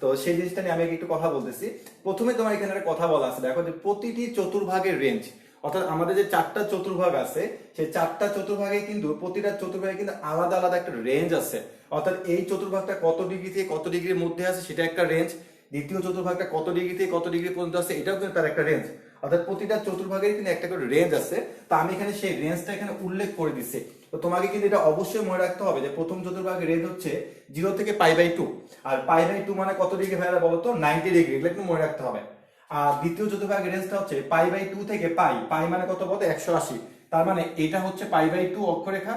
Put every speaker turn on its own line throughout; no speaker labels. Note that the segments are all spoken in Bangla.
তো সেই জিনিসটা নিয়ে আমি একটু কথা বলতেছি। প্রথমে তোমার এখানে একটা কথা বলা আছে, দেখো যে প্রতিটি চতুর্ভাগের রেঞ্জ, অর্থাৎ আমাদের যে চারটা চতুর্ভাগ আছে সেই চারটা চতুর্ভাগে কিন্তু প্রতিটা চতুর্ভাগে কিন্তু আলাদা আলাদা একটা রেঞ্জ আছে। অর্থাৎ এই চতুর্ভাগটা কত ডিগ্রি থেকে কত ডিগ্রির মধ্যে আছে সেটা একটা রেঞ্জ, দ্বিতীয় চতুর্ভাগটা কত ডিগ্রি থেকে কত ডিগ্রি পর্যন্ত আছে এটাও কিন্তু তার একটা রেঞ্জ। অর্থাৎ প্রতিটা চতুর্ভাগের কিন্তু একটা করে রেঞ্জ আছে। তো আমি এখানে সেই রেঞ্জটা এখানে উল্লেখ করে দিচ্ছি। তো তোমাকে কিন্তু এটা অবশ্যই মনে রাখতে হবে যে প্রথম চতুর্ভাগের রেঞ্জ হচ্ছে 0 থেকে π/2, আর π/2 মানে কত ডিগ্রি ভাইয়া বলো তো, 90 ডিগ্রি, এগুলো একটু মনে রাখতে হবে। আর দ্বিতীয় চতুর্ভাগের রেঞ্জটা হচ্ছে π/2 থেকে পাই মানে কত বলতো 180, তার মানে এটা হচ্ছে π/2 অক্ষরেখা,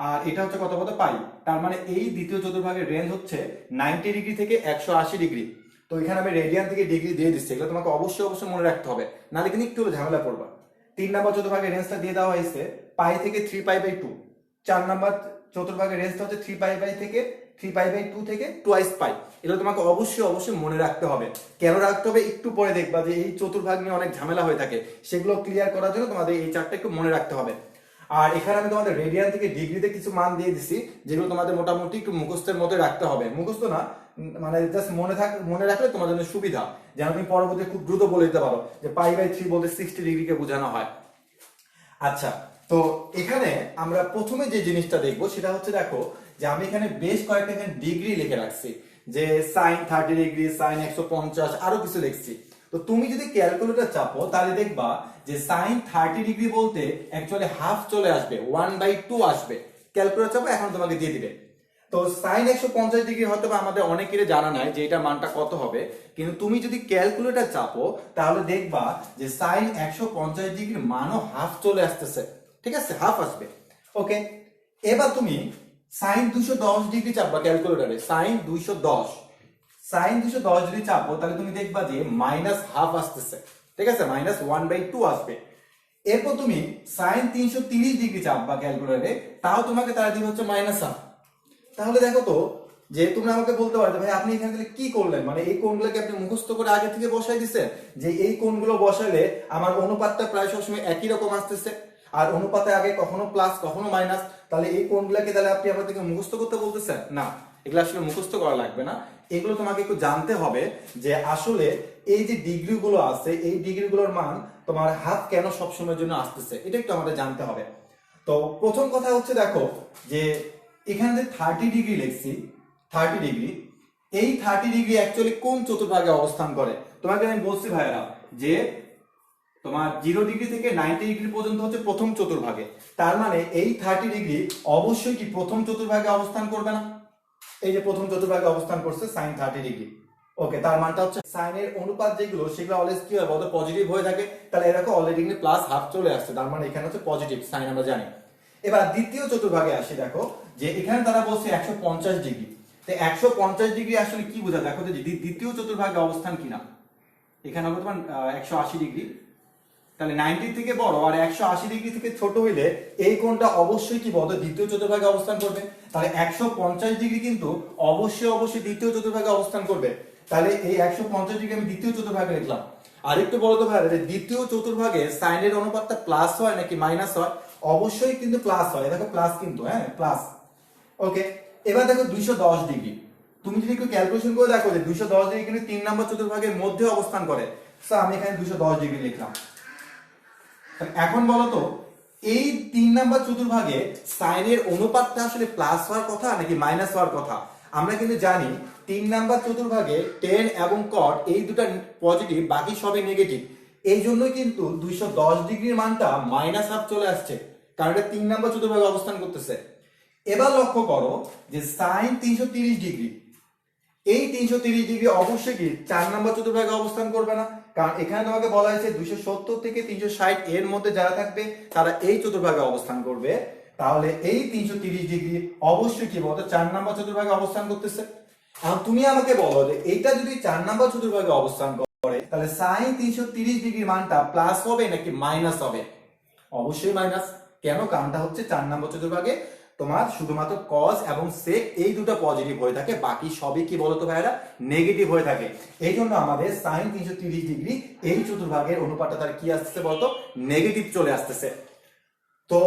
আর এটা হচ্ছে কত বলতো পাই। তার মানে এই দ্বিতীয় চতুর্ভাগের রেঞ্জ হচ্ছে 90 ডিগ্রি থেকে 180 ডিগ্রি। তো এখানে আমি রেডিয়ান থেকে ডিগ্রি দিয়ে দিচ্ছি, এগুলো তোমাকে অবশ্যই অবশ্যই মনে রাখতে হবে, নাহলে কিন্তু একটু ঝামেলা পড়বা। 3 নম্বর চতুর্ভাগের রেঞ্জটা দিয়ে দেওয়া হয়েছে পাই থেকে 3π/2। 4 নম্বর চতুর্ভাগের রেঞ্জটা হচ্ছে 3π/2 থেকে টুয়াইস পাই। এগুলো তোমাকে অবশ্যই অবশ্যই মনে রাখতে হবে। কেন রাখতে হবে একটু পরে দেখবা যে এই চতুর্ভাগ নিয়ে অনেক ঝামেলা হয়ে থাকে, সেগুলো ক্লিয়ার করার জন্য তোমাদের এই চারটা একটু মনে রাখতে হবে। আর এখানে আমি তোমাদের রেডিয়ান থেকে ডিগ্রিতে কিছু মান দিয়ে দিছি, যেগুলো তোমাদের মোটামুটি একটু মুখস্থের মধ্যে রাখতে হবে। মুখস্থ না, মানে জাস্ট মনে রাখলে তোমার জন্য সুবিধা, যেন তুমি পরবর্তী খুব দ্রুত বলে দিতে পারো যে π/3 বলতে 60 ডিগ্রিকে বোঝানো হয়। আচ্ছা, তো এখানে আমরা প্রথমে যে জিনিসটা দেখবো সেটা হচ্ছে, দেখো যে আমি এখানে বেশ কয়েকটা এখানে ডিগ্রি লিখে রাখছি, যে সাইন 30 ডিগ্রি, সাইন 150, আরো কিছু লিখছি। তো তুমি যদি ক্যালকুলেটর চাপো তাহলে দেখবা যে সাইন 30 ডিগ্রি বলতে অ্যাকচুয়ালি হাফ চলে আসবে, 1/2 আসবে। ক্যালকুলেটর চাপো, এখন তোমাকে দিয়ে দিবে। তো সাইন 150 ডিগ্রি হয়তো বা আমাদের অনেকেরই জানা নাই যে এটা মানটা কত হবে, কিন্তু তুমি যদি ক্যালকুলেটর চাপো তাহলে দেখবা যে সাইন 150 ডিগ্রির মানও হাফ চলে আসতেছে। ঠিক আছে, হাফ আসবে। ওকে, এবার তুমি সাইন 210 ডিগ্রি চাপবা ক্যালকুলেটরে, সাইন 210 যদি চাপো তাহলে তুমি দেখবা যে মাইনাস হাফ আসতেছে। ঠিক আছে, মাইনাস 1/2 আসবে। এরপর তুমি সাইন 330 ডিগ্রি চাপবা ক্যালকুলেটরে, তাও তোমাকে তারা দিবে হচ্ছে মাইনাস হাফ। তাহলে দেখো তো, যে তুমি আমাকে বলতে পারো ভাই আপনি এখানে তাহলে কি করলেন, মানে এই কোণগুলোকে আপনি মুখস্থ করে আগে থেকে বসাই দিছেন, যে এই কোণগুলো বসালে আমার অনুপাতটা প্রায় সবসময় একই রকম আসতেছে, আর অনুপাতে আগে কখনো প্লাস কখনো মাইনাস, তাহলে এই কোণগুলোকে তাহলে আপনি আমার থেকে মুখস্থ করতে বলতেছেন না। এগুলো আসলে মুখস্থ করা লাগবে না, এগুলো তোমাকে একটু জানতে হবে যে আসলে এই যে ডিগ্রি গুলো আছে এই ডিগ্রি গুলোর মান তোমার হাফ কেন সবসময়ের জন্য আসতেছে, এটা একটু আমাদের জানতে হবে। তো প্রথম কথা হচ্ছে, দেখো যে এখানে যে 30 ডিগ্রি লিখছি, 30 ডিগ্রি, এই 30 ডিগ্রি অ্যাকচুয়ালি কোন চতুর্ভাগে অবস্থান করে? তোমাকে আমি বলছি ভাইরা যে তোমার 0 ডিগ্রি থেকে 90 ডিগ্রি পর্যন্ত হচ্ছে প্রথম চতুর্ভাগে। তার মানে এই 30 ডিগ্রি অবশ্যই কি প্রথম চতুর্ভাগে অবস্থান করবে না? এই যে প্রথম চতুর্ভাগে অবস্থান করছে সাইন 30 ডিগ্রি। ওকে, তার মানটা হচ্ছে সাইনের অনুপাত যেগুলো সেগুলো অলওয়েজ কি হয় বলতো, পজিটিভ হয়ে থাকে। তাহলে এরকম অলরেডি কিন্তু প্লাস হাফ চলে আসছে, তার মানে এখানে হচ্ছে পজিটিভ সাইন, আমরা জানি। এবার দ্বিতীয় চতুর্ভাগে আসি, দেখো যে এখানে তারা বলছে 150 ডিগ্রি। তো 150 ডিগ্রি আসলে কি বোঝা, দেখো যে দ্বিতীয় চতুর্ভাগে অবস্থান কিনা, এখানে হবে তোমার 180 ডিগ্রি। তাহলে 90 থেকে বড় আর 180 ডিগ্রি থেকে ছোট হইলে এই কোণটা অবশ্যই কি বলতো দ্বিতীয় চতুর্ভাগে অবস্থান করবে। তাহলে 150 ডিগ্রি কিন্তু অবশ্যই অবশ্যই দ্বিতীয় চতুর্ভাগে অবস্থান করবে। তাহলে এই 150 ডিগ্রি আমি দ্বিতীয় চতুর্ভাগে লিখলাম। আর একটু বলো তো ভাই, দ্বিতীয় চতুর্ভাগে সাইনের অনুপাতটা প্লাস হয় নাকি মাইনাস হয়? অবশ্যই কিন্তু প্লাস হয়, দেখো প্লাস কিন্তু, হ্যাঁ প্লাস। ওকে, এবার দেখো 210 ডিগ্রি, তুমি যদি একটু ক্যালকুলেশন করে দেখো যে 210 ডিগ্রি কিন্তু 3 নম্বর চতুর্ভাগের মধ্যে অবস্থান করে। আমি এখানে 210 ডিগ্রি লিখলাম। এখন বলতো এই 3 নাম্বার চতুর্ভাগে সাইনের অনুপাতটা আসলে প্লাস হওয়ার কথা নাকি মাইনাস হওয়ার কথা? আমরা কিন্তু জানি 3 নাম্বার চতুর্ভাগে টেন এবং কট এই দুটা পজিটিভ, বাকি সবই নেগেটিভ। এই জন্যই কিন্তু 210 ডিগ্রির মানটা মাইনাস হাফ চলে আসছে, কারণ এটা 3 নাম্বার চতুর্ভাগে অবস্থান করতেছে। এবার লক্ষ্য করো যে সাইন 330 ডিগ্রি, এই 330 ডিগ্রি অবশ্যই কি 4 নম্বর চতুর্ভাগে অবস্থান করবে না, কারণ এখানে তোমাকে বলা হয়েছে 270 থেকে 360 এর মধ্যে যারা থাকবে তারা এই চতুর্ভাগে অবস্থান করবে। তাহলে এই 330 ডিগ্রি অবশ্যই কি বলতো 4 নম্বর চতুর্ভাগে অবস্থান করতেছে। আর তুমি আমাকে বলো যে এইটা যদি 4 নম্বর চতুর্ভাগে অবস্থান করে তাহলে সাইন 330 ডিগ্রির মানটা প্লাস হবে নাকি মাইনাস হবে? অবশ্যই মাইনাস। কেন? কারণটা হচ্ছে 4 নম্বর চতুর্ভাগে তোমার শুধুমাত্র কজ এবং সেক এই দুটো পজিটিভ হয়ে থাকে, বাকি সবই কি বলতো ভাইরা নেগেটিভ হয়ে থাকে। এই জন্য আমাদের সাইন 330 ডিগ্রি এই চতুর্ভাগের অনুপাতটা তার কি আসতেছে বলতো, নেগেটিভ চলে আসতেছে। তো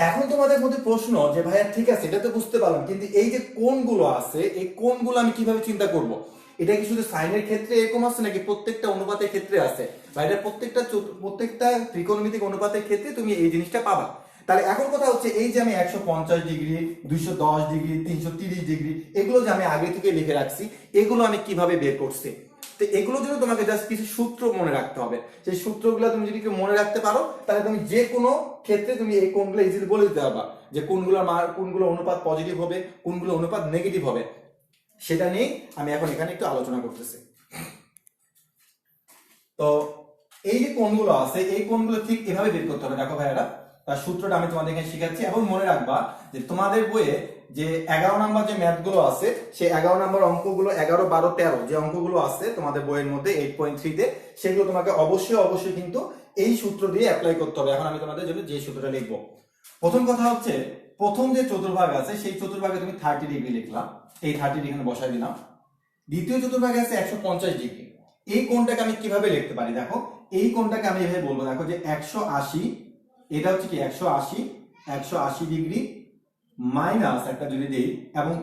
এখন তোমাদের মধ্যে প্রশ্ন যে ভাইয়া ঠিক আছে এটা তো বুঝতে পারলাম, কিন্তু এই যে কোণগুলো আছে এই কোণগুলো আমি কিভাবে চিন্তা করব? এটা কি শুধু সাইনের ক্ষেত্রে এরকম আছে নাকি প্রত্যেকটা অনুপাতের ক্ষেত্রে আছে, বা এটা প্রত্যেকটা ত্রিকোণমিতিক অনুপাতের ক্ষেত্রে তুমি এই জিনিসটা পাবা। তাহলে এখন কথা হচ্ছে এই যে আমি 150 ডিগ্রি, 210 ডিগ্রি, 330 ডিগ্রি, এগুলো যে আমি আগে থেকে লিখে রাখছি, এগুলো আমি কিভাবে বের করছি। তো এগুলোর জন্য তোমাকে জাস্ট কিছু সূত্র মনে রাখতে হবে। সেই সূত্রগুলো তুমি যদি মনে রাখতে পারো, তাহলে তুমি যে কোনো ক্ষেত্রে তুমি এই কোণগুলো ইজিলি বলে দিতে পারবা যে কোনগুলো অনুপাত পজিটিভ হবে, কোনগুলো অনুপাত নেগেটিভ হবে। সেটা নিয়ে আমি এখন এখানে একটু আলোচনা করতেছি। তো এই যে কোণগুলো আছে, এই কোণগুলো ঠিক এভাবে বের করতে হবে। দেখো ভাইয়ারা, তার সূত্রটা আমি তোমাদের এখানে শিখাচ্ছি, এবং মনে রাখবা যে তোমাদের বইয়ে যে 11 নাম্বার যে ম্যাথ গুলো আছে, সেই 11 নাম্বার অঙ্কগুলো 11, 12, 13 যে অঙ্কগুলো আছে তোমাদের বইয়ের মধ্যে 8.3 তে, সেগুলো তোমাকে অবশ্যই কিন্তু এই সূত্র দিয়ে অ্যাপ্লাই করতে হবে। এখন আমি তোমাদের জন্য যে সূত্রটা লিখবো, প্রথম কথা হচ্ছে প্রথম যে চতুর্ভাগ আছে সেই চতুর্ভাগে তুমি 30 ডিগ্রি লিখলাম, এই 30 ডিগ্রি এখানে বসাই দিলাম। দ্বিতীয় চতুর্ভাগে আছে 150 ডিগ্রি। এই কোণটাকে আমি কিভাবে লিখতে পারি, দেখো এই কোণটাকে আমি এভাবে বলবো, দেখো যে 180, এটা হচ্ছে কি 180 ডিগ্রি মাইনাস একটা যদি দেই, এবং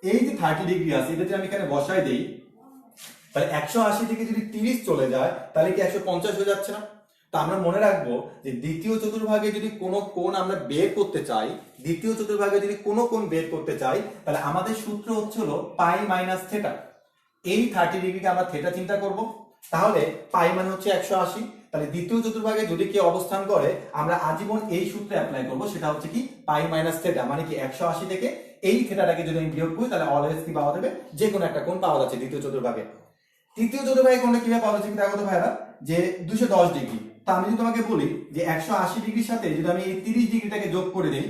এই যে 30 ডিগ্রি আছে এটা যদি আমি এখানে বসাই দেই, তাহলে 180 থেকে যদি 30 চলে যায় তাহলে কি 150 হয়ে যাচ্ছে না? তো আমরা মনে রাখবো যে দ্বিতীয় চতুর্ভাগে যদি কোনো কোণ আমরা বের করতে চাই, দ্বিতীয় চতুর্ভাগে যদি কোনো কোণ বের করতে চাই, তাহলে আমাদের সূত্র হচ্ছে হলো পাই মাইনাস থেটা। এই 30 ডিগ্রিকে আমরা থেটা চিন্তা করব, তাহলে পাই মানে হচ্ছে 180। তাহলে দ্বিতীয় চতুর্ভাগে যদি কেউ অবস্থান করে, আমরা আজীবন এই সূত্রে অ্যাপ্লাই করব, সেটা হচ্ছে কি পাই মাইনাস থেটা, মানে কি 180 থেকে এই থেটাটাকে যদি আমি বিয়োগ করি, তাহলে অলওয়েজ কি পাওয়া যাবে, যে কোনো একটা কোণ পাওয়া যাচ্ছে দ্বিতীয় চতুর্ভাগে। তৃতীয় চতুর্ভাগে কোণটা কিভাবে পাওয়া যাচ্ছে দেখো তো ভাইরা, যে 210 ডিগ্রি। তা আমি যদি তোমাকে বলি যে 180 ডিগ্রির সাথে যদি আমি এই 30 ডিগ্রিটাকে যোগ করে দিই,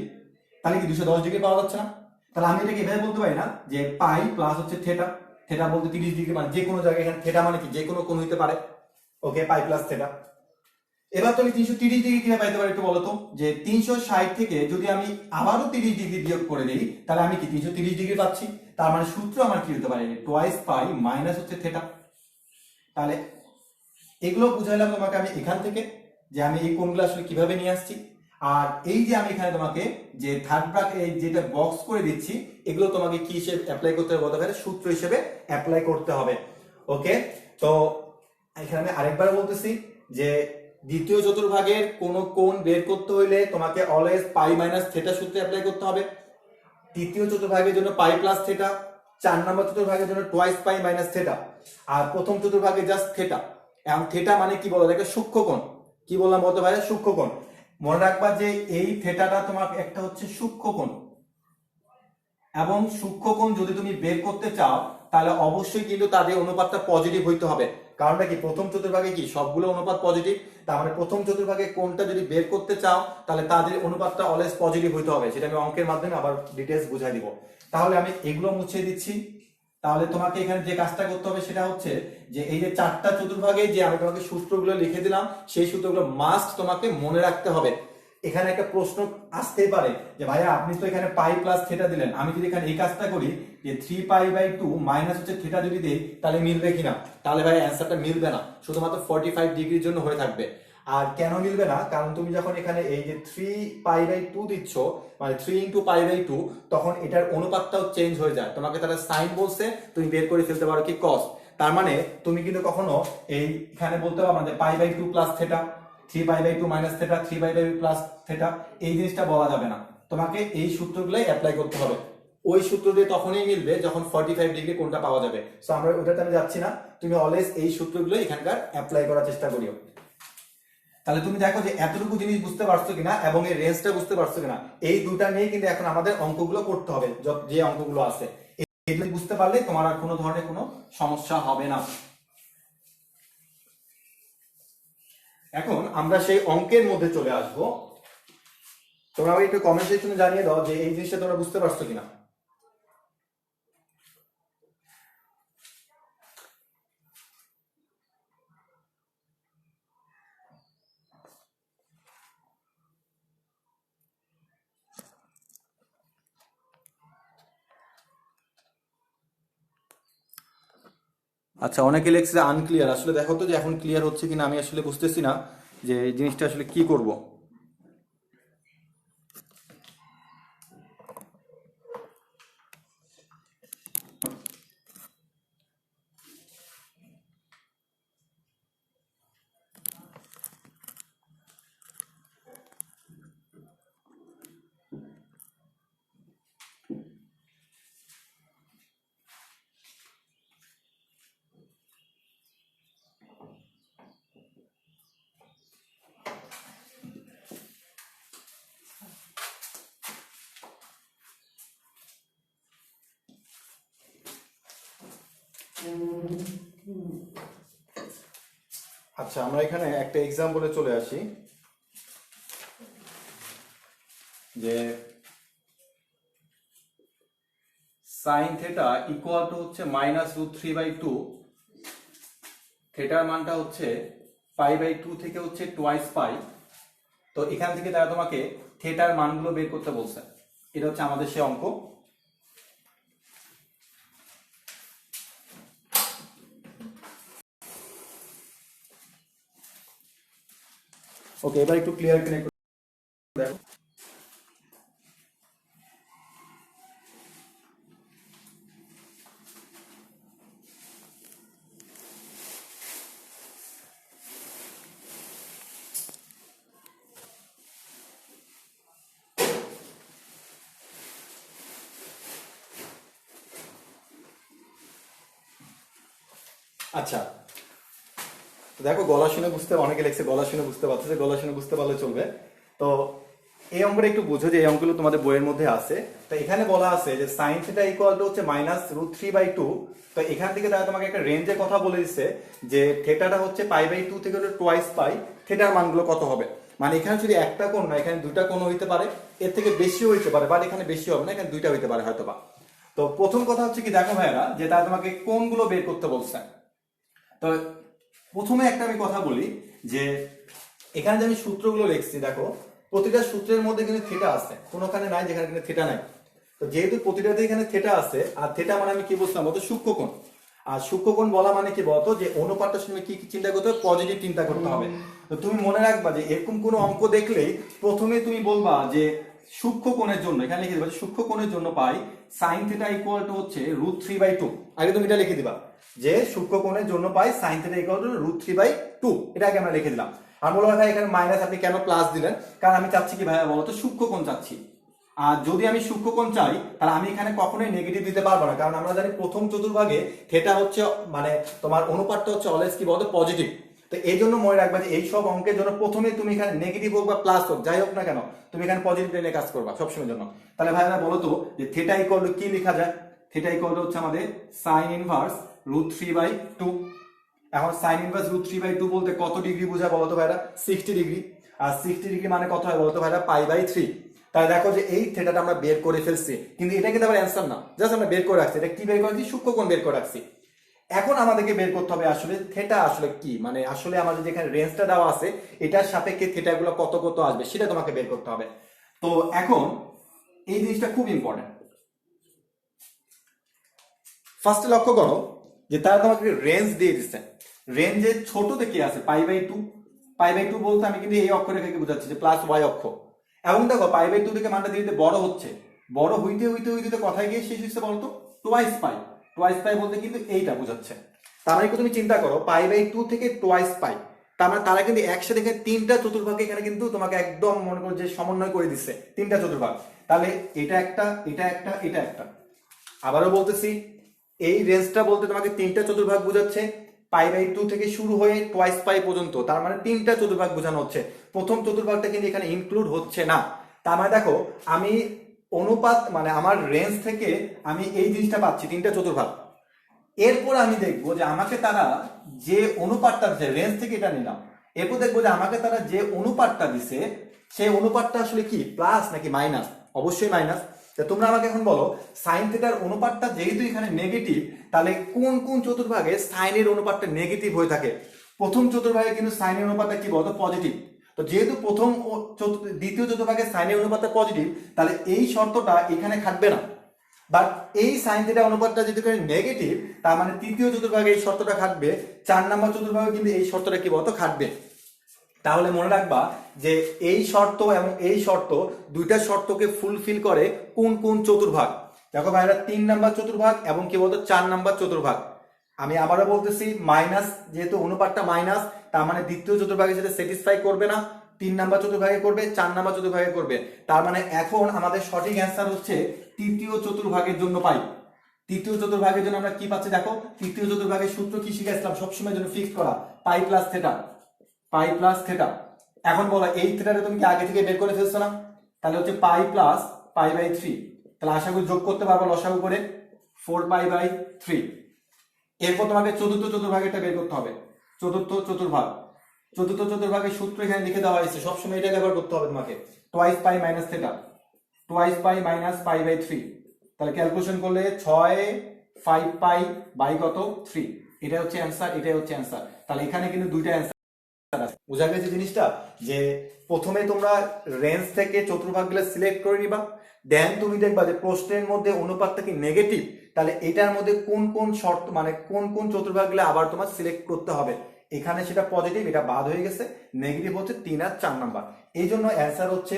তাহলে কি 210 ডিগ্রি পাওয়া যাচ্ছে না? তাহলে আমি এটাকে এভাবে বলতে পারি না যে পাই প্লাস হচ্ছে থেটা, থেটা বলতে 30 ডিগ্রি, মানে যে কোনো জায়গায়, এখানে থেটা মানে কি যে কোনো কোণ হইতে পারে। ওকে, পাই প্লাস থেটা। এবার তুমি 330 ডিগ্রি কিভাবে পাইতে পারি একটু বলো তো, যে 360 থেকে যদি আমি আবারও 30 ডিগ্রি বিয়োগ করে দিই, তাহলে আমি কি 330 ডিগ্রি পাচ্ছি। তার মানে সূত্র আমার কি হতে পারে, টোয়াইস পাই মাইনাস হচ্ছে থেটা। তাহলে এগুলো বুঝাইলাম তোমাকে আমি এখান থেকে, যে আমি এই কোণগুলো আসলে কিভাবে নিয়ে আসছি। আর এই যে আমি এখানে তোমাকে যে থার্ড ব্র্যাকেট এই যেটা বক্স করে দিচ্ছি, এগুলো তোমাকে কি হিসেবে অ্যাপ্লাই করতে হবে বলতে পারে, সূত্র হিসেবে অ্যাপ্লাই করতে হবে। ওকে, তো এখানে আমি আরেকবার বলতেছি যে দ্বিতীয় চতুর্ভাগের কোন কোণ বের করতে হইলে তোমাকে অলওয়েজ পাই মাইনাস থেটা সূত্রে অ্যাপ্লাই করতে হবে। তৃতীয় চতুর্ভাগের জন্য পাই প্লাস থেটা, 4 নম্বর চতুর্ভাগের জন্য টোয়াইস পাই মাইনাস থেটা, আর প্রথম চতুর্ভাগে জাস্ট থেটা। এখন থেটা মানে কি বলা যায়, সূক্ষ্মকোণ। কি বললাম বলতে পারে, সূক্ষ্মকোণ। মনে রাখবা যে এই থেটাটা তোমার একটা হচ্ছে সূক্ষ্মকোণ, এবং সূক্ষ্মকোণ যদি তুমি বের করতে চাও, তাহলে অবশ্যই কিন্তু তাদের অনুপাতটা পজিটিভ হইতে হবে। কারণটা কি, প্রথম চতুর্ভাগে কি সবগুলো অনুপাত পজিটিভ, তার মানে প্রথম চতুর্ভাগে কোণটা যদি বের করতে চাও, তাহলে তাদের অনুপাতটা অলওয়েজ পজিটিভ হইতে হবে। সেটা আমি অঙ্কের মাধ্যমে আবার ডিটেলস বুঝাই দিব। তাহলে আমি এগুলো মুছে দিচ্ছি। তাহলে তোমাকে এখানে যে কাজটা করতে হবে সেটা হচ্ছে যে এই যে 4টা চতুর্ভাগে যে আমি তোমাকে সূত্রগুলো লিখে দিলাম, সেই সূত্রগুলো মাস্ট তোমাকে মনে রাখতে হবে। এখানে একটা প্রশ্ন আসতেই পারে যে ভাইয়া আপনি তো এখানে পাই প্লাস থেটা দিলেন, আমি যদি এখানে এই কাজটা করি যে 3π/2 মাইনাস হচ্ছে থেটা যদি দেই, তাহলে মিলবে কিনা? তাহলে ভাই অ্যান্সারটা মিলবে না, শুধুমাত্র 45 ডিগ্রির জন্য হয়ে থাকবে। আর কেন মিলবে না, কারণ তুমি যখন এখানে এই যে 3π/2 দিচ্ছ, মানে 3 × π/2, তখন এটার অনুপাতটাও চেঞ্জ হয়ে যায়। তোমাকে তারা সাইন বলছে, তুমি বের করে ফেলতে পারো কি কস। তার মানে তুমি কিন্তু কখনো এইখানে বলতে পারো না যে π/2 plus theta, 3π/2 minus theta, 3π/2 plus theta, এই জিনিসটা বলা যাবে না। তোমাকে এই সূত্রগুলোই অ্যাপ্লাই করতে হবে। ওই সূত্র দিয়ে তখনই মিলবে যখন 45 ডিগ্রি কোণটা পাওয়া যাবে। সো আমরা ওটাতে আমি যাচ্ছি না, তুমি অলওয়েজ এই সূত্রগুলো এখানকার অ্যাপ্লাই করার চেষ্টা করিও। তাহলে তুমি দেখো যে এতটুকু জিনিস বুঝতে পারছো কিনা এবং এর রেঞ্জটা বুঝতে পারছো কিনা। এই দুটা নিয়ে কিন্তু এখন আমাদের অঙ্কগুলো করতে হবে, যে অঙ্কগুলো আছে এগুলো বুঝতে পারলে তোমার আর কোনো ধরনের কোনো সমস্যা হবে না। এখন আমরা সেই অঙ্কের মধ্যে চলে আসবো। তোমরা আমাকে একটু কমেন্ট সেকশনে জানিয়ে দাও যে এই জিনিসটা তোমরা বুঝতে পারছো কিনা। আচ্ছা, অনেকে লেখছে আনক্লিয়ার। আসলে দেখো তো যে এখন ক্লিয়ার হচ্ছে কিনা, আমি আসলে বুঝতেছি না যে এই জিনিসটা আসলে কি করব। আচ্ছা, আমরা এখানে একটা এক্সাম্পলে চলে আসি যে সাইন থেটা ইকুয়াল টু হচ্ছে -√3/2, থেটার মানটা হচ্ছে π/2 থেকে হচ্ছে টোয়াইস পাই। তো এখান থেকে তারা তোমাকে থেটার মানগুলো বের করতে বলছে, এটা হচ্ছে আমাদের সে অঙ্ক। ওকে, এবার একটু ক্লিয়ার করে দেখো। আচ্ছা, দেখো গলা শুনে বুঝতে, অনেকে লেখছে গলা শুনে বুঝতে পারছে, গলা শুনে বুঝতে পারলে চলবে। তো এই অঙ্কটা একটু বুঝো যে এই অঙ্কগুলো তোমাদের বইয়ের মধ্যে আছে। তো এখানে বলা আছে যে সাইন থিটা ইকুয়াল টু হচ্ছে -√3/2। তো এখান থেকে তারা তোমাকে একটা রেঞ্জের কথা বলে দিচ্ছে যে থেটাটা হচ্ছে π/2 থেকে টোয়াইস পাই, থেটার মানগুলো কত হবে। মানে এখানে যদি একটা কোণ না, এখানে দুইটা কোণ হইতে পারে, এর থেকে বেশিও হইতে পারে, বাট এখানে বেশি হবে না, এখানে দুইটা হইতে পারে হয়তোবা। তো প্রথম কথা হচ্ছে কি, দেখো ভাইরা, যে তারা তোমাকে কোণগুলো বের করতে বলছে। তো প্রথমে একটা আমি কথা বলি যে এখানে যে আমি সূত্রগুলো লিখছি, দেখো প্রতিটা সূত্রের মধ্যে কিন্তু থেটা আছে, কোনোখানে নাই যেখানে কিন্তু থেটা নাই। তো যেহেতু প্রতিটাতে এখানে থেটা আছে, আর থেটা মানে আমি কি বলছিলাম বলতো, সূক্ষ্মকোণ। আর সূক্ষ্মকোণ বলা মানে কি বলতো, যে অনুপাতটার সময় কি চিন্তা করতে হবে, পজিটিভ চিন্তা করতে হবে। তো তুমি মনে রাখবা যে এরকম কোনো অঙ্ক দেখলেই প্রথমে তুমি বলবা যে সূক্ষ্মকোণের জন্য, এখানে লিখে দিবা সূক্ষ্মকোণের জন্য পাই সাইন থিটা ইকুয়াল টু হচ্ছে √3/2। আগে তুমি এটা লিখে দিবা যে সূক্ষ্মকোণের জন্য পাই সাইন থিটা ইকুয়াল টু √3/2, এটা আগে আমরা লিখে দিলাম। আর বলবো ভাই এখানে মাইনাস আপনি কেন প্লাস দিলেন, কারণ আমি চাচ্ছি কি ভাইয়া বলতো, সূক্ষ্মকোণ চাচ্ছি। আর যদি আমি সূক্ষ্মকোণ চাই তাহলে আমি এখানে কখনোই নেগেটিভ দিতে পারবো না, কারণ আমরা জানি প্রথম চতুর্ভাগে থেটা হচ্ছে, মানে তোমার অনুপাতটা হচ্ছে অলওয়েজ কি বলতো, পজিটিভ। তো এই জন্য মনে রাখবা যে এই সব অঙ্কের জন্য প্রথমে তুমি এখানে নেগেটিভ হোক বা প্লাস হোক, যাই হোক না কেন, তুমি এখানে পজিটিভ নিয়ে কাজ করবা সবসময়ের জন্য। তাহলে ভাইয়া বলো তো যে থেটা ইকুয়াল টু কি লেখা যায়, থেটা ইকুয়াল টু হচ্ছে আমাদের সাইন ইনভার্স √3/2। এখন সাইন ইনভার্স √3/2 বলতে কত ডিগ্রি বোঝায় বলতো ভাইরা, 60 ডিগ্রি। আর 60 ডিগ্রি মানে কত হয় বলতো ভাইরা, π/3। তাই দেখো যে এই থেটাটা আমরা বের করে ফেলছি, কিন্তু এটা কিন্তু আবার অ্যান্সার না, জাস্ট আমরা বের করে রাখছি। এটা কি বের করেছি, সূক্ষ্মকোণ বের করে রাখছি। এখন আমাদেরকে বের করতে হবে আসলে থেটা আসলে কি, মানে আসলে আমাদের যেখানে রেঞ্জটা দেওয়া আছে এটার সাপেক্ষে থেটাগুলো কত কত আসবে সেটা তোমাকে বের করতে হবে। তো এখন এই জিনিসটা খুব ইম্পর্টেন্ট। ফার্স্টে লক্ষ্য করো যে তারা তোমাকে রেঞ্জ দিয়ে দিচ্ছে, রেঞ্জের ছোট থেকে আছে π/2। π/2 বলতে আমি কিন্তু এই অক্ষরেখাকে বোঝাচ্ছি যে প্লাস ওয়াই অক্ষ। এবং দেখো π/2 থেকে মানটা ধীরে ধীরে বড় হচ্ছে, বড় হইতে হইতে হইতে কোথায় গিয়ে শেষ হচ্ছে বলতো, টোয়াইস পাই। টোয়াইস পাই বলতে কিন্তু এইটা বোঝাচ্ছে। তার মানে তুমি চিন্তা করো π/2 থেকে টোয়াইস পাই, তার মানে তারা কিন্তু একসাথে এখানে তিনটা চতুর্ভাগ এখানে কিন্তু তোমাকে একদম মনে করো যে সমন্বয় করে দিচ্ছে, তিনটা চতুর্ভাগ। তাহলে এটা একটা, এটা একটা, এটা একটা। আবারও বলতেছি, এই রেঞ্জটা বলতে তোমাকে তিনটা চতুর্ভাগ বোঝাচ্ছে, π/2 থেকে শুরু হয়ে টোয়াইস পাই পর্যন্ত, তার মানে তিনটা চতুর্ভাগ বোঝানো হচ্ছে। প্রথম চতুর্ভাগটা কিন্তু এখানে ইনক্লুড হচ্ছে না। তার মানে দেখো আমি অনুপাত, মানে আমার রেঞ্জ থেকে আমি এই জিনিসটা পাচ্ছি তিনটা চতুর্ভাগ। এরপর আমি দেখবো যে আমাকে তারা যে অনুপাতটা দিচ্ছে, রেঞ্জ থেকে এটা নিলাম, এরপর দেখবো যে আমাকে তারা যে অনুপাতটা দিছে সেই অনুপাতটা আসলে কি, প্লাস নাকি মাইনাস। অবশ্যই মাইনাস। তোমরা আমাকে এখন বলো সাইন থিটার অনুপাতটা যেহেতু এখানে নেগেটিভ, তাহলে কোন কোন চতুর্ভাগে সাইনের অনুপাতটা নেগেটিভ হয়ে থাকে। প্রথম চতুর্ভাগে কিন্তু সাইনের অনুপাতটা কি বলতো, পজিটিভ। তো যেহেতু প্রথম ও দ্বিতীয় চতুর্ভাগে সাইনের অনুপাতটা পজিটিভ, তাহলে এই শর্তটা এখানে খাটবে না। বাট এই সাইন থিটা অনুপাতটা যদি নেগেটিভ, তার মানে তৃতীয় চতুর্ভাগে এই শর্তটা খাটবে, 4 নম্বর চতুর্ভাগে কিন্তু এই শর্তটা কি বলতো, খাটবে। তাহলে মনে রাখবা যে এই শর্ত এবং এই শর্ত, দুইটা শর্তকে ফুলফিল করে কোন কোন চতুর্ভাগ। দেখো ভাইরা 3 নম্বর চতুর্ভাগ এবং কি বলতো 4 নম্বর চতুর্ভাগ। আমি আবারও বলতেছি, মাইনাস, যেহেতু অনুপাতটা মাইনাস, তার মানে দ্বিতীয় চতুর্ভাগে সেটা স্যাটিসফাই করবে না, 3 নম্বর চতুর্ভাগে করবে, 4 নম্বর চতুর্ভাগে করবে। তার মানে এখন আমাদের সঠিক অ্যান্সার হচ্ছে তৃতীয় চতুর্ভাগের জন্য পাই। তৃতীয় চতুর্ভাগের জন্য আমরা কি পাচ্ছি, দেখো তৃতীয় চতুর্ভাগের সূত্র কি শিখেছিলাম, সবসময় জন্য ফিক্স করা, পাই প্লাস থেটা, পাই প্লাস থেটা। এখন বলো এই থেটাটা তুমি কি আগে থেকে বের করে ফেলছো না, তাহলে হচ্ছে পাই প্লাস π/3। তাহলে আশা করি যোগ করতে পারবো লসাগু করে, 4π/3। এরপর তোমাকে চতুর্থ চতুর্ভাগেরটা বের করতে হবে। চতুর্থ চতুর্ভাগের সূত্র এখানে লিখে দেওয়া হয়েছে, সবসময় এটা ব্যবহার করতে হবে তোমাকে। Twice pi minus theta, twice pi minus pi by 3। তাহলে ক্যালকুলেশন করলে 6 5 পাই বাই কত 3, এটা হচ্ছে অ্যান্সার, এটাই হচ্ছে অ্যান্সার। তাহলে এখানে কিন্তু দুইটা অ্যান্সার আছে। বোঝা গেছে জিনিসটা, যে প্রথমে তোমরা রেঞ্জ থেকে চতুর্ভাগগুলো সিলেক্ট করে নিবা, দেন তুমি দেখবা যে প্রশ্নের মধ্যে অনুপাতটা কি নেগেটিভ, তাহলে এটার মধ্যে কোন কোন শর্ত মানে কোন কোন চতুর্ভাগগুলো আবার তোমার সিলেক্ট করতে হবে। এখানে সেটা পজিটিভ, এটা বাদ হয়ে গেছে, নেগেটিভ হচ্ছে 3 আর 4 নাম্বার। এই জন্য অ্যান্সার হচ্ছে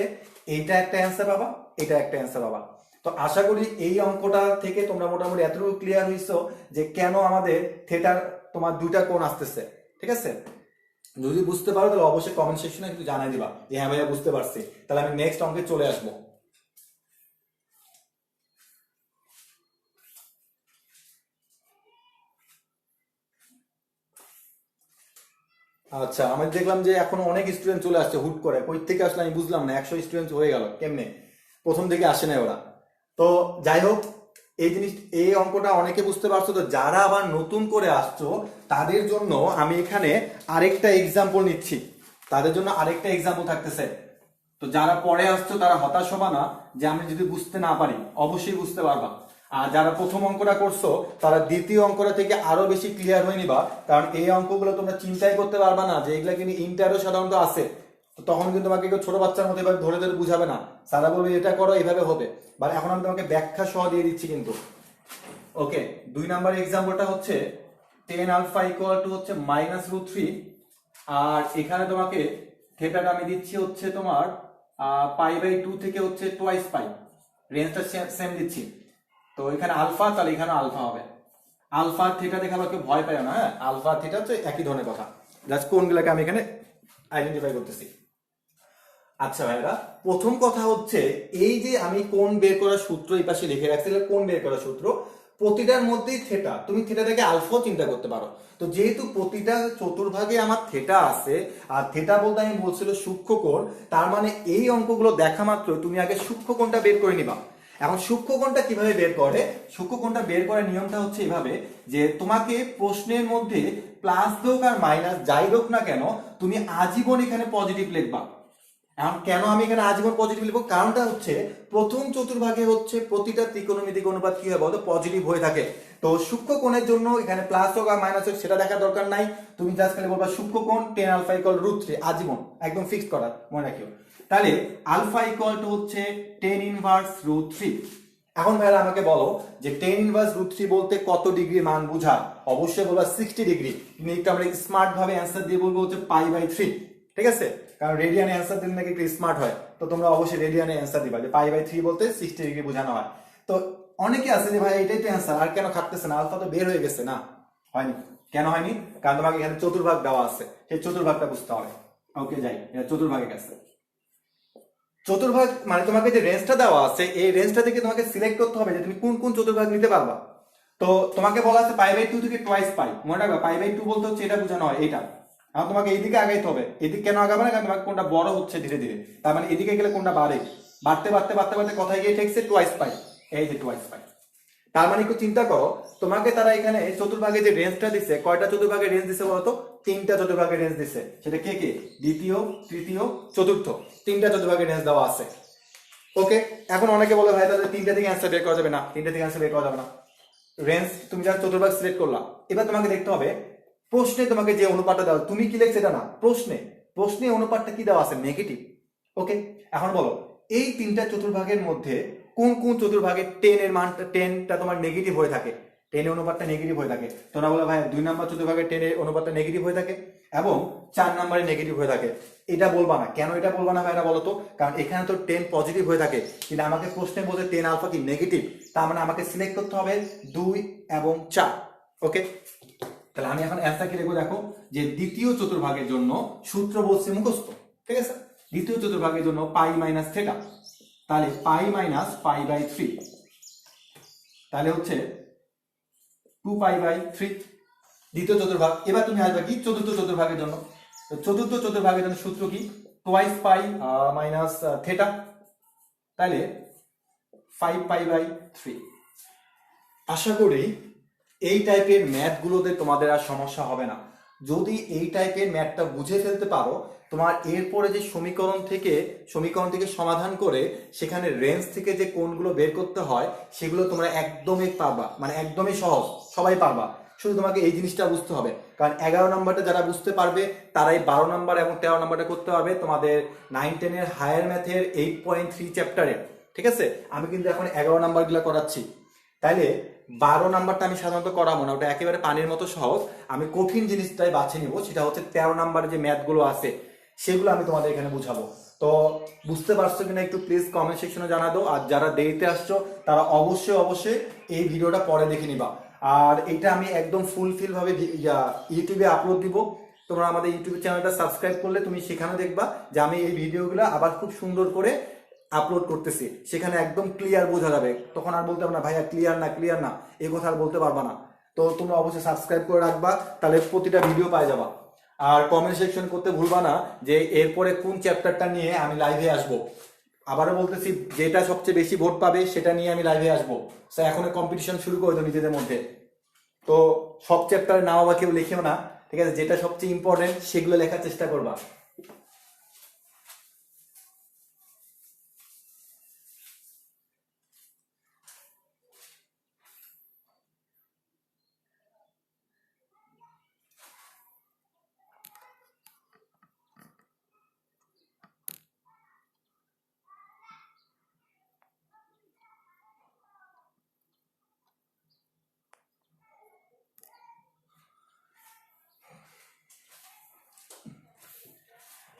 এইটা একটা অ্যান্সার পাবা, এটা একটা অ্যান্সার পাবা। তো আশা করি এই অঙ্কটা থেকে তোমরা মোটামুটি এতটুকু ক্লিয়ার হইছো যে কেন আমাদের থিয়েটার তোমার দুইটা কোণ আসতেছে। ঠিক আছে, যদি বুঝতে পারো তাহলে অবশ্যই কমেন্ট সেকশনে একটু জানাই দিবা যে হ্যাঁ ভাইয়া বুঝতে পারছি, তাহলে আমি নেক্সট অঙ্কে চলে আসবো। আচ্ছা, আমি দেখলাম যে এখন অনেক স্টুডেন্ট চলে আসছে হুট করে, কই থেকে আসলে আমি বুঝলাম না, 100 স্টুডেন্ট হয়ে গেল কেমনে, প্রথম থেকে আসে না ওরা। তো যাই হোক, এই অঙ্কটা অনেকে বুঝতে পারছো। তো যারা আবার নতুন করে আসছো তাদের জন্য আমি এখানে আরেকটা এক্সাম্পল নিচ্ছি, তাদের জন্য আরেকটা এক্সাম্পল থাকতেছে। তো যারা পরে আসছো তারা হতাশ হবা না, যে আমি যদি বুঝতে না পারি, অবশ্যই বুঝতে পারবা। আর যারা প্রথম অঙ্কটা করছো তারা দ্বিতীয় অঙ্কটা থেকে আরো বেশি ক্লিয়ার হয়ে নিবা, কারণ এই অঙ্কগুলো তোমরা চিন্তাই করতে পারবা না যে এগুলা কিন্তু ইন্টারও সাধারণত আছে। তো তখন কিন্তু তোমাকে কেউ ছোট বাচ্চার মতো এবার ধরে ধরে বুঝাবে না, সারা বলবে এটা করো এইভাবে হবে। বা এখন আমি তোমাকে ব্যাখ্যা সহ দিয়ে দিচ্ছি কিন্তু। ওকে, 2 নাম্বার এক্সাম্পলটা হচ্ছে টেন আলফা ইকুয়াল টু হচ্ছে -√3, আর এখানে তোমাকে থেটাটা আমি দিচ্ছি হচ্ছে তোমার পাই বাই 2 থেকে হচ্ছে টোয়াইস পাই, রেঞ্জটা সেম দিচ্ছি। তো এখানে আলফা, তাহলে এখানে আলফা হবে। আলফা থিটা দেখে আবার কেউ ভয় পায় না, হ্যাঁ, আলফা থিটা হচ্ছে একই ধরনের কথা, জাস্ট কোনগুলোকে আমি এখানে আইডেন্টিফাই করতেছি। আচ্ছা ভাইরা, প্রথম কথা হচ্ছে এই যে আমি কোণ বের করার সূত্র এই পাশে লিখে রাখছি, কোণ বের করার সূত্র, প্রতিটার মধ্যেই থিটা, তুমি থিটাটাকে আলফাও চিন্তা করতে পারো। তো যেহেতু প্রতিটা চতুর্ভাগে আমার থিটা আছে, আর থিটা বলতে আমি বলছিল সূক্ষ্ম কোণ, তার মানে এই অঙ্কগুলো দেখা মাত্র তুমি আগে সূক্ষ্ম কোণটা বের করে নিবা। এখন সূক্ষ্ম কোণটা কিভাবে বের করে, সূক্ষ্ম কোণটা বের করার নিয়মটা হচ্ছে এভাবে, যে তোমাকে প্রশ্নের মধ্যে প্লাস হোক আর মাইনাস যাই হোক না কেন, তুমি আজীবন এখানে পজিটিভ লিখবা। এখন কেন আমি এখানে আজীবন পজিটিভ লিখবো, কারণটা হচ্ছে প্রথম চতুর্ভাগে হচ্ছে প্রতিটা ত্রিকোণমিতিক অনুপাত কি হয় বলতো, পজিটিভ হয়ে থাকে। তো সূক্ষ্ম কোণের জন্য এখানে প্লাস হোক আর মাইনাস হোক সেটা দেখার দরকার নাই, তুমি জাস্ট খালি বলবা সূক্ষ্ম কোণ টেন আলফা ইকুয়াল √3, আজীবন একদম ফিক্স করা, মনে রাখিও। তাহলে আলফা ইকুয়াল টু হচ্ছে টেন ইনভার্স √3। এখন ভাইরা আমাকে বলো যে টেন ইনভার্স √3 বলতে কত ডিগ্রি মান বোঝায়, অবশ্যই বলবা 60 ডিগ্রি। তুমি একটু আমরা স্মার্ট ভাবে অ্যান্সার দিয়ে বলবো হচ্ছে পাই বাই 3। ঠিক আছে, কারণ রেডিয়ানে অ্যান্সার দিলে নাকি একটু স্মার্ট হয়, তো তোমরা অবশ্যই রেডিয়ানে অ্যান্সার দিবা যে পাই বাই 3 বলতে 60 ডিগ্রি বোঝানো হয়। তো অনেকে আছে যে ভাই এটাই তো অ্যান্সার, আর কেন খাটতেছে না, আলফা তো বের হয়ে গেছে না। হয়নি, কেন হয়নি, কারণ তোমাকে এখানে চতুর্ভাগ দেওয়া আছে, সেই চতুর্ভাগটা বুঝতে হবে। ওকে যাই, এটা চতুর্ভাগের কাছে। চতুর্ভাগ মানে তোমাকে যে রেঞ্জটা দেওয়া আছে, এই রেঞ্জটা থেকে তোমাকে সিলেক্ট করতে হবে যে তুমি কোন কোন চতুর্ভাগ নিতে পারবা। তো তোমাকে বলা আছে পাই বাই 2 থেকে টোয়াইস পাই, মনে রাখবা পাই বাই 2 বলতে হচ্ছে এটা বোঝানো হয় এটা। এখন তোমাকে এইদিকে আগাইতে হবে, এদিক কেন আগাবে না, কারণ তোমাকে কোনটা বড় হচ্ছে ধীরে ধীরে, তার মানে এদিকে গেলে কোনটা বাড়ে, বাড়তে বাড়তে বাড়তে বাড়তে কোথায় গিয়ে ঠেকছে টোয়াইস পাই, এই যে টোয়াইস পাই। তার মানে একটু চিন্তা করো, তোমাকে তারা এখানে চতুর্ভাগে যে রেঞ্জটা দিচ্ছে, কয়টা চতুর্ভাগের রেঞ্জ দিচ্ছে বলতো, 3টা চতুর্ভাগের রেঞ্জ দিচ্ছে। সেটা কে কে, দ্বিতীয়, তৃতীয়, চতুর্থ, 3টা চতুর্ভাগের রেঞ্জ দেওয়া আছে। ওকে, এখন অনেকে বলে ভাই তাহলে 3টা থেকে অ্যান্সার বের করা যাবে না, 3টা থেকে অ্যান্সার বের করা যাবে না। রেঞ্জ তুমি যা চতুর্ভাগ সিলেক্ট করলা, এবার তোমাকে দেখতে হবে প্রশ্নে তোমাকে যে অনুপাতটা দেওয়া, তুমি কি লিখছো এটা না, প্রশ্নে অনুপাতটা কি দেওয়া আছে, নেগেটিভ। ওকে, এখন বলো এই 3টা চতুর্ভাগের মধ্যে কোন কোন চতুর্ভাগে 10 এর মানটা 10টা তোমার নেগেটিভ হয়ে থাকে, 10 এর অনুপাতটা নেগেটিভ হয়ে থাকে। তোমরা বলে ভাই 2 নাম্বার চতুর্ভাগে 10 এর অনুপাতটা নেগেটিভ হয়ে থাকে এবং 4 নম্বরে নেগেটিভ হয়ে থাকে। এটা বলবা না, কেন এটা বলবা না ভাইরা বলো তো, কারণ এখানে তো 10 পজিটিভ হয়ে থাকে, কিন্তু আমাকে প্রশ্নে বলতে 10 আলফা কি নেগেটিভ, তার মানে আমাকে সিলেক্ট করতে হবে 2 এবং 4। ওকে, তাহলে আমি এখন অ্যান্সার কি লিখবো, দেখো যে দ্বিতীয় চতুর্ভাগের জন্য সূত্র বলছে মুখস্থ। ঠিক আছে, দ্বিতীয় চতুর্ভাগের জন্য পাই মাইনাস থেটা, তাহলে পাই মাইনাস পাই বাই 3, তাহলে হচ্ছে 2 পাই বাই 3 দ্বিতীয় চতুর্ভাগ। এবার তুমি আসবে কি চতুর্থ চতুর্ভাগের জন্য, তো চতুর্থ চতুর্ভাগের জন্য সূত্র কি, টোয়াইস পাই মাইনাস থেটা, তাহলে 5 পাই বাই 3। আশা করি এই টাইপের ম্যাথগুলোতে তোমাদের আর সমস্যা হবে না। যদি এই টাইপের ম্যাথটা বুঝে ফেলতে পারো, তোমার এরপরে যে সমীকরণ থেকে সমাধান করে সেখানে রেঞ্জ থেকে যে কোণগুলো বের করতে হয় সেগুলো তোমরা একদমই পারবা, মানে একদমই সহজ, সবাই পারবা। শুধু তোমাকে এই জিনিসটা বুঝতে হবে, কারণ 11 নম্বরটা যারা বুঝতে পারবে তারাই 12 নম্বর এবং 13 নম্বরটা করতে পারবে তোমাদের 9-10 হায়ার ম্যাথের 8.3 চ্যাপ্টারে। ঠিক আছে, আমি কিন্তু এখন 11 নাম্বারগুলো করাচ্ছি, তাইলে 12 নাম্বারটা আমি সাধারণত করাবো না, ওটা একেবারে পানির মতো সহজ। আমি কঠিন জিনিসটাই বাছে নিব, সেটা হচ্ছে 13 নাম্বারে যে ম্যাথগুলো আছে সেগুলো আমি তোমাদের এখানে বুঝাবো। তো বুঝতে পারছো কিনা একটু প্লিজ কমেন্ট সেকশনে জানা দাও, আর যারা দেরিতে আসছো তারা অবশ্যই এই ভিডিওটা পরে দেখে নিবা। আর এটা আমি একদম ফুলফিল ভাবে ইউটিউবে আপলোড দিব, তোমরা আমাদের ইউটিউব চ্যানেলটা সাবস্ক্রাইব করলে তুমি সেখানে দেখবা যে আমি এই ভিডিওগুলো আবার খুব সুন্দর করে আপলোড করতেছি, সেখানে একদম ক্লিয়ার বোঝা যাবে। তখন আর বলতে পারবে না ভাইয়া ক্লিয়ার না, এই কথা আর বলতে পারবা না। তো তোমরা অবশ্যই সাবস্ক্রাইব করে রাখবা, তাহলে প্রতিটা ভিডিও পাই যাবা। আর কমেন্ট সেকশন করতে ভুলবা না যে এরপরে কোন চ্যাপ্টারটা নিয়ে আমি লাইভে আসবো। আবারও বলতেছি, যেটা সবচেয়ে বেশি ভোট পাবে সেটা নিয়ে আমি লাইভে আসবো। এখন কম্পিটিশন শুরু করে দাও নিজেদের মধ্যে। তো সব চ্যাপ্টারের নাম আবার কেউ লিখেও না, ঠিক আছে, যেটা সবচেয়ে ইম্পর্টেন্ট সেগুলো লেখার চেষ্টা করবা।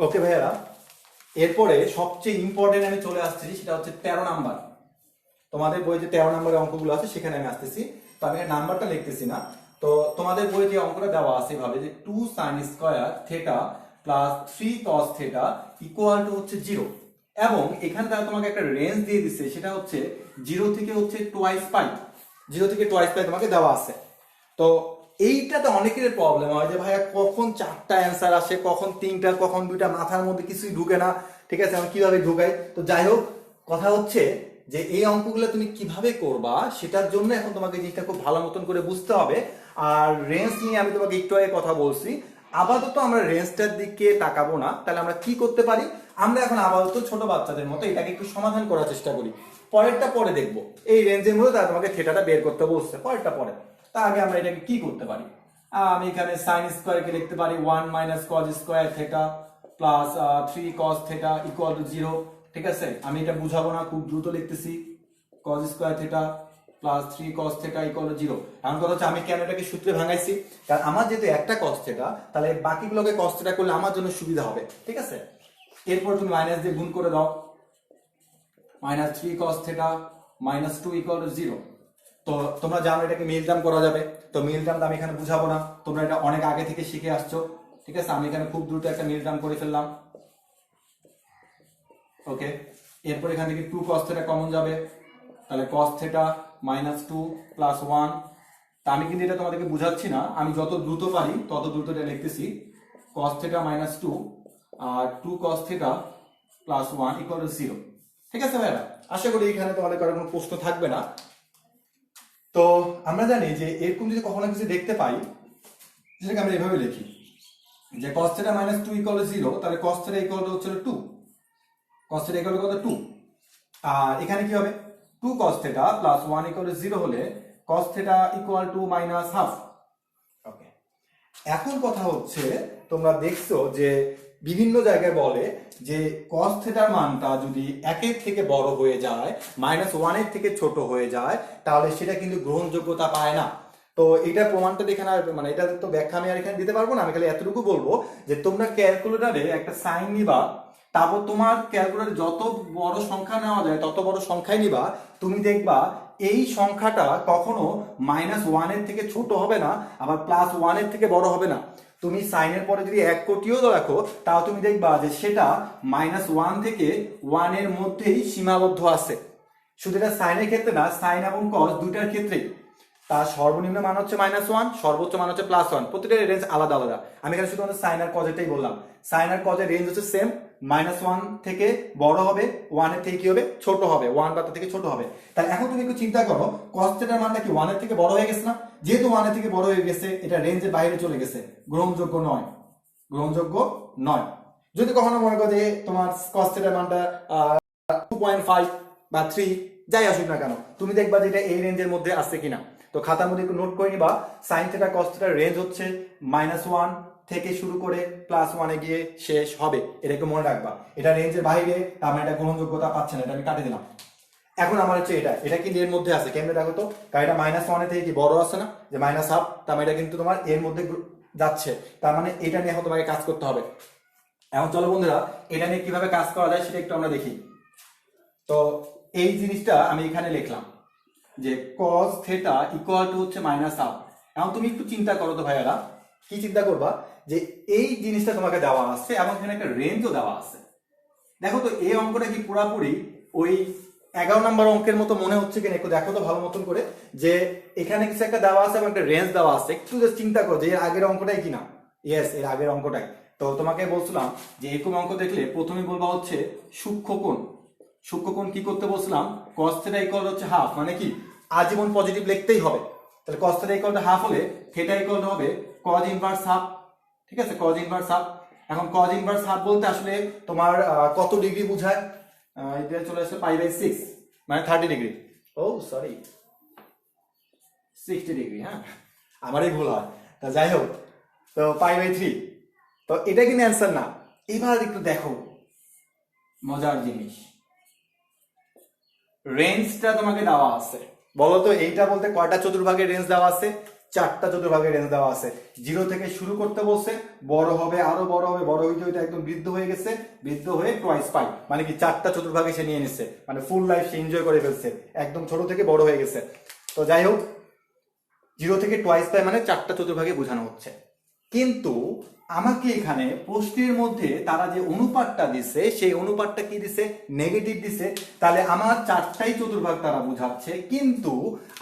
ওকে ভাইয়ারা, এরপরে সবচেয়ে ইম্পর্টেন্ট আমি চলে আসছি, সেটা হচ্ছে 13 নাম্বার। তোমাদের বই যে 13 নম্বরের অঙ্কগুলো আছে সেখানে আমি আসতেছি। তো আমি নাম্বারটা লিখতেছি না, তো তোমাদের বই যে অঙ্কটা দেওয়া আছে ভাবে যে 2 sin square theta plus 3 cos theta equal two হচ্ছে 0, এবং এখানে তারা তোমাকে একটা রেঞ্জ দিয়ে দিচ্ছে, সেটা হচ্ছে 0 থেকে হচ্ছে টোয়াইস পাই, 0 থেকে টোয়াইস পাই তোমাকে দেওয়া আছে। তো এইটাতে অনেকের প্রবলেম হয় যে ভাইয়া কখন 4টা অ্যান্সার আসে, কখন 3টা, কখন 2টা, মাথার মধ্যে কিছুই ঢুকে না। ঠিক আছে, আমি কিভাবে ঢুকাই? তো যাই হোক, কথা হচ্ছে যে এই অঙ্কগুলো তুমি কিভাবে করবা সেটার জন্য এখন তোমাকে জিনিসটা খুব ভালো মতন করে বুঝতে হবে। আর রেঞ্জ নিয়ে আমি তোমাকে একটু আগে কথা বলছি, আপাতত আমরা রেঞ্জটার দিকে তাকাবো না। তাহলে আমরা কি করতে পারি, আমরা এখন আপাতত ছোট বাচ্চাদের মতো এটাকে একটু সমাধান করার চেষ্টা করি, পরেরটা পরে দেখবো। এই রেঞ্জের মধ্যে তারা তোমাকে থিটাটা বের করতে বলছে, পরেরটা পরে। তা আগে আমরা এটাকে কি করতে পারি, আমি এখানে সাইন স্কোয়ারকে লিখতে পারি 1 minus cos square theta plus 3 cos theta equal to 0। ঠিক আছে, আমি এটা বুঝাবো না, খুব দ্রুত লিখতেছি, cos square theta plus 3 cos theta equal to 0। এখন কথা হচ্ছে আমি কেন এটাকে সূত্রে ভাঙাইছি, কারণ আমার যেহেতু একটা cos থিটা, তাহলে বাকিগুলোকে cos থিটা করলে আমার জন্য সুবিধা হবে। ঠিক আছে, এরপর তুমি মাইনাস দিয়ে গুণ করে দাও, minus 3 cos theta minus 2 equal to 0। তো তোমরা জানো এটাকে মিল টার্ম করা যাবে, তো মিল টার্ম আমি এখানে বুঝাবো না, তোমরা এটা অনেক আগে থেকে শিখে আসছো। ঠিক আছে, আমি এখানে খুব দ্রুত একটা মিল টার্ম করে ফেললাম। ওকে, এরপর এখান থেকে 2 cos থিটা কমন যাবে, তাহলে cos থিটা মাইনাস 2 প্লাস 1। তা আমি কিন্তু এটা তোমাদেরকে বুঝাচ্ছি না, আমি যত দ্রুত পারি তত দ্রুত এটা লিখতেছি, cos থিটা মাইনাস 2 আর 2 cos theta plus 1 equal to 0। ঠিক আছে ভাইরা, আশা করি এখানে তোমাদের কারো কোনো প্রশ্ন থাকবে না। তো আমরা জানি যে এরকম যদি কখনো কিছু দেখতে পাই, যেটাকে আমরা এভাবে লিখি যে cos theta minus 2 equal to 0, তাহলে cos থিটা ইকুয়াল টু হচ্ছে 2, cos থিটা ইকুয়াল টু কত 2। আর এখানে কি হবে, 2 cos theta plus 1 equal to 0 হলে cos theta equal to minus half. Okay, এখন কথা হচ্ছে তোমরা দেখছো যে বিভিন্ন জায়গায় বলে যে cos থিটার মানটা যদি 1 থেকে বড় হয়ে যায়, -1 থেকে ছোট হয়ে যায়, তাহলে সেটা কিন্তু গ্রহণযোগ্যতা পায় না। তো এটা প্রমাণটা দেখে না, মানে এটা তো ব্যাখ্যা আমি আর এখানে দিতে পারবো না, আমি খালি এতটুকু বলবো যে তোমরা ক্যালকুলেটরে একটা সাইন নিবা, তারপর তোমার ক্যালকুলেটরে যত বড় সংখ্যা নেওয়া যায় তত বড় সংখ্যাই নিবা, তুমি দেখবা এই সংখ্যাটা কখনো -1 থেকে ছোট হবে না, আবার +1 থেকে বড় হবে না। তুমি সাইনের পরে যদি 1 কোটিও রাখো, তাও তুমি দেখবা যে সেটা -1 থেকে 1 এর মধ্যেই সীমাবদ্ধ আছে। শুধু এটা সাইনের ক্ষেত্রে না, সাইন এবং কস দুইটার ক্ষেত্রেই তার সর্বনিম্ন মান হচ্ছে -1, সর্বোচ্চ মান হচ্ছে +1, প্রতিটা রেঞ্জ আলাদা আলাদা। আমি এখানে শুধু সাইন আর কজেরটাই বললাম, সাইন আর কজের রেঞ্জ হচ্ছে সেম, -1 থেকে বড় হবে, 1 এর থেকে কি হবে ছোট হবে, 1 বা তার থেকে ছোট হবে। তাহলে এখন তুমি একটু চিন্তা করো cos থিটার মানটা কি 1 এর থেকে বড় হয়ে গেছে না? যেহেতু 1 এর থেকে বড় হয়ে গেছে, এটা রেঞ্জের বাইরে চলে গেছে, গ্রহণযোগ্য নয়, গ্রহণযোগ্য নয়। যদি কখনো মনে করো যে তোমার cos থিটার মানটা 2.5 বা 3 যাই আসুক না কেন, তুমি দেখবা যে এটা এই রেঞ্জের মধ্যে আছে কিনা। তো খাতার মধ্যে একটু নোট করে নিবা, sin থিটা cos থিটার রেঞ্জ হচ্ছে -1 থেকে শুরু করে +1 এ গিয়ে শেষ হবে, এটা একটু মনে রাখবা। এটা রেঞ্জের বাইরে, তার মানে এটা গ্রহণযোগ্যতা পাচ্ছে না, এটা আমি কাটে দিলাম। এখন আমার হচ্ছে এটা কিন্তু এর মধ্যে আছে, কেমনে দেখো তো, কারণ এটা -1 এর থেকে কি বড় আছে না, যে -1/2, তার মানে এটা কিন্তু তোমার এর মধ্যে যাচ্ছে, তার মানে এটা নিয়ে এখন তোমাকে কাজ করতে হবে। এখন চলো বন্ধুরা, এটা নিয়ে কিভাবে কাজ করা যায় সেটা একটু আমরা দেখি। তো এই জিনিসটা আমি এখানে লিখলাম যে cos থিটা ইকুয়াল টু হচ্ছে -1/2। এখন তুমি একটু চিন্তা করো তো ভাইয়ারা, কি চিন্তা করবা যে এই জিনিসটা তোমাকে দেওয়া আছে এবং এখানে একটা রেঞ্জও দেওয়া আছে। দেখো তো এই অঙ্কটা কি পুরাপুরি ওই 11 নম্বর অঙ্কের মতো মনে হচ্ছে কিনা একটু দেখো তো ভালো মতন করে, যে এখানে কিছু একটা দেওয়া আছে এবং একটা রেঞ্জ দেওয়া আছে। একটু জাস্ট চিন্তা করো যে এর আগের অঙ্কটাই কিনা। ইয়েস, এর আগের অঙ্কটাই। তো তোমাকে বলছিলাম যে এরকম অঙ্ক দেখলে প্রথমে বলবা হচ্ছে সূক্ষ্মকোণ। সূক্ষ্মকোণ কি করতে বলছিলাম, cos থিটা ইকুয়াল হচ্ছে হাফ, মানে কি আজীবন পজিটিভ লিখতেই হবে। তাহলে cos theta equal to half হলে থিটা ইকুয়াল হবে cos ইনভার্স হাফ। ঠিক আছে, cos ইনভার্স হাফ। এখন cos ইনভার্স হাফ বলতে আসলে তোমার কত ডিগ্রি বোঝায়, এটা চলে আসছে π/6, মানে 30 ডিগ্রি। ও সরি, 60 ডিগ্রি। হ্যাঁ, আমারই ভুল হয়। তা যাই হোক, তো π/3। তো এটা কিন্তু অ্যান্সার না। এবার একটু দেখো মজার জিনিস, রেঞ্জটা তোমাকে দেওয়া আছে। বলো তো এইটা বলতে কয়টা চতুর্ভাগের রেঞ্জ দেওয়া আছে? 4টা চতুর্ভাগের রেঞ্জ দেওয়া আছে। 0 থেকে শুরু করতে বলছে, বড় হবে, আরো বড় হবে, বড় হইতে হইতে একদম বৃদ্ধ হয়ে গেছে, বৃদ্ধ হয়ে টুয়াইস পাই, মানে কি 4টা চতুর্ভাগে সে নিয়ে নিচ্ছে, মানে ফুল লাইফ সে এনজয় করে ফেলছে, একদম ছোট থেকে বড় হয়ে গেছে। তো যাই হোক, 0 থেকে টুয়াইস পাই মানে 4টা চতুর্ভাগে বোঝানো হচ্ছে। কিন্তু আমাকে এখানে প্রশ্নের মধ্যে তারা যে অনুপাতটা দিছে, সেই অনুপাতটা কি দিছে, নেগেটিভ দিছে। তাহলে আমার 4টাই চতুর্ভাগ তারা বোঝাচ্ছে, কিন্তু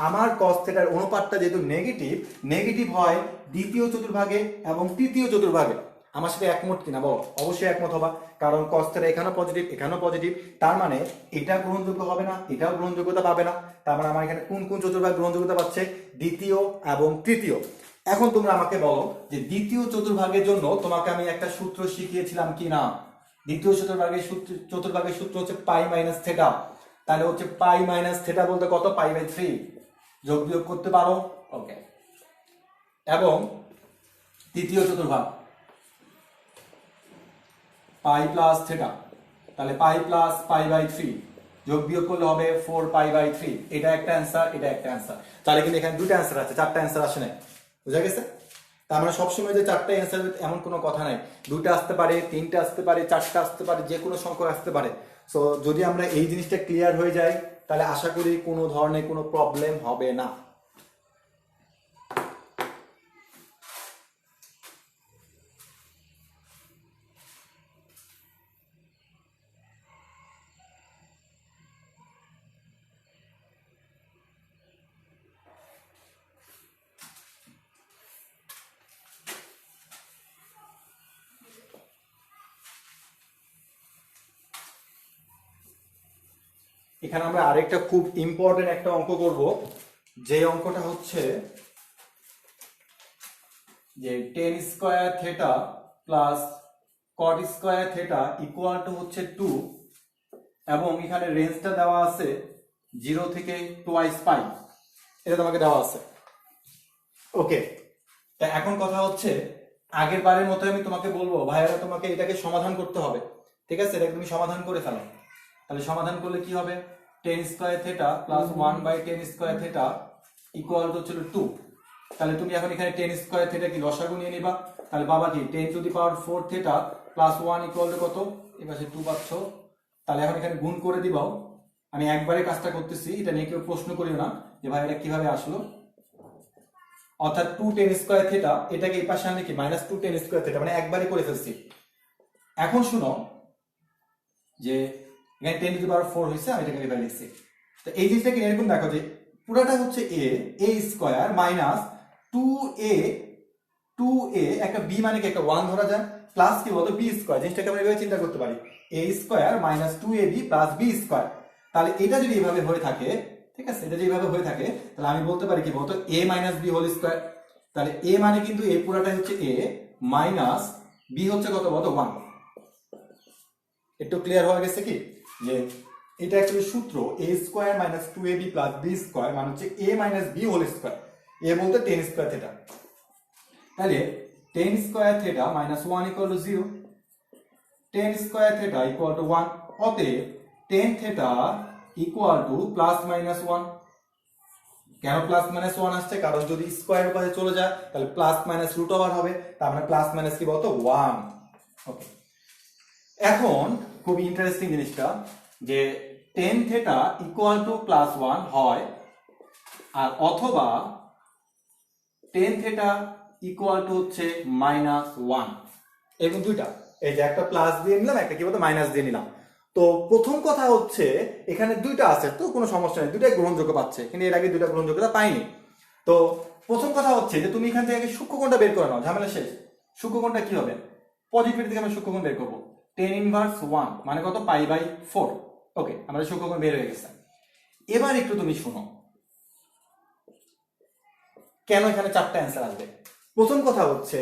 আমার cos থিটার অনুপাতটা যেহেতু নেগেটিভ, নেগেটিভ হয় দ্বিতীয় চতুর্ভাগে এবং তৃতীয় চতুর্ভাগে। আমার সাথে একমত কিনা বল? অবশ্যই একমত হবা, কারণ cos থিটা এখানেও পজিটিভ, এখানেও পজিটিভ, তার মানে এটা গ্রহণযোগ্য হবে না, এটাও গ্রহণযোগ্যতা পাবে না। তার মানে আমার এখানে কোন কোন চতুর্ভাগ গ্রহণযোগ্যতা পাচ্ছে? দ্বিতীয় এবং তৃতীয়। এখন তোমরা আমাকে বলো যে দ্বিতীয় চতুর্ভাগের জন্য তোমাকে আমি একটা সূত্র শিখিয়েছিলাম কি না? দ্বিতীয় চতুর্ভাগের সূত্র হচ্ছে পাই মাইনাস থিটা। তাহলে হচ্ছে পাই মাইনাস থিটা বলতে কত? π/3। যোগ বিয়োগ করতে পারো, ওকে। এবং তৃতীয় চতুর্ভাগ পাই প্লাস থিটা, তাহলে পাই প্লাস π/3 যোগ বিয়োগ করলে হবে 4π/3। এটা একটা অ্যান্সার, এটা একটা অ্যান্সার। তাহলে কিন্তু এখানে দুটো অ্যান্সার আছে, 4টা অ্যান্সার আসে না। বুঝা গেছে? তার মানে সবসময় যে 4টা অ্যান্সার এমন কোনো কথা নাই, 2টা আসতে পারে, 3টা আসতে পারে, 4টা আসতে পারে, যে কোনো সংখ্যা আসতে পারে। সো যদি আমরা এই জিনিসটা ক্লিয়ার হয়ে যায়, তাহলে আশা করি কোনো ধরনের কোনো প্রবলেম হবে না। এখানে আমরা আরেকটা খুব ইম্পর্টেন্ট একটা অঙ্ক করব, যে অঙ্কটা হচ্ছে যে tan square theta plus cot square theta equal two হচ্ছে 2, এবং এখানে রেঞ্জটা দেওয়া আছে 0 থেকে টুয়াইস পাই, এটা তোমাকে দেওয়া আছে। ওকে, তা এখন কথা হচ্ছে, আগের বারের মতো আমি তোমাকে বলবো ভাইয়ারা তোমাকে এটাকে সমাধান করতে হবে। ঠিক আছে, এটা তুমি সমাধান করে ফেলো। তাহলে সমাধান করলে কি হবে? tan square theta plus 1/tan square theta equal two হচ্ছে 2। তাহলে তুমি এখন এখানে tan স্কয়ার থিটা কি লসাগু নিয়ে নিবা। তাহলে বাবা কি 10⁴ থিটা প্লাস 1 ইকুয়াল টু কত? এই পাশে 2 পাচ্ছ। তাহলে এখন এখানে গুণ করে দিবাও। আমি একবারে কাজটা করতেছি, এটা নিয়ে কেউ প্রশ্ন করিও না যে ভাই এটা কিভাবে আসলো। অর্থাৎ 2 tan স্কয়ার থিটা, এটাকে এই পাশে আনলে কি -2 tan স্কয়ার থিটা, মানে একবারে করে ফেলছি। এখন শুনো যে এখানে 10⁴ হয়েছে, আমি এটাকে এভাবে লিখছি। তো এই জিনিসটাকে এরকম দেখো যে পুরোটা হচ্ছে a square minus 2a 2a একটা b মানে কি একটা 1 ধরা যায় প্লাস কি বলতো b স্কয়ার জিনিসটাকে আমরা এভাবে চিন্তা করতে পারি a square minus 2ab plus b square তাহলে এটা যদি এভাবে হয়ে থাকে ঠিক আছে এটা যদি এভাবে হয়ে থাকে তাহলে আমি বলতে পারি কি বলতো a minus b whole square তাহলে a মানে কিন্তু a পুরাটাই হচ্ছে a মাইনাস b হচ্ছে কত বলতো 1 একটু ক্লিয়ার হয়ে গেছে কি যে এটা অ্যাকচুয়ালি সূত্র a square minus 2ab plus b square মানে হচ্ছে a minus b whole square a বলতে 10 স্কয়ার থিটা তাহলে 10 square theta minus 1 equal to 0 10 square theta equal to 1 অতএব 10 theta equal to plus minus 1 কেন প্লাস মাইনাস 1 আসছে কারণ যদি স্কয়ারের পাশে চলে যায় তাহলে প্লাস মাইনাস রুট ওভার হবে তার মানে প্লাস মাইনাস কি বলতো 1 ওকে এখন খুব ইন্টারেস্টিং জিনিসটা যে 10 থিটা ইকুয়াল টু প্লাস 1 হয় আর অথবা 10 থিটা ইকুয়াল টু হচ্ছে মাইনাস 1 এরকম দুইটা এই যে একটা প্লাস দিয়ে নিলাম একটা কি বলতো মাইনাস দিয়ে নিলাম তো প্রথম কথা হচ্ছে এখানে দুইটা আছে তো কোনো সমস্যা নেই দুইটাই গ্রহণযোগ্য পাচ্ছে কিন্তু এর আগে দুইটা গ্রহণযোগ্যতা পাইনি তো প্রথম কথা হচ্ছে যে তুমি এখান থেকে সূক্ষ্মকোণটা বের করে নাও ঝামেলা শেষ সূক্ষ্মকোণটা কি হবে পজিটিভ থেকে আমরা সূক্ষ্মকোণ বের করবো 10 ইনভার্স 1 মানে কত পাই বাই 4 ওকে আমাদের সূক্ষ্মকোণ বের হয়ে গেছে এবার একটু তুমি শোনো কেন এখানে চারটা অ্যান্সার আসবে প্রথম কথা হচ্ছে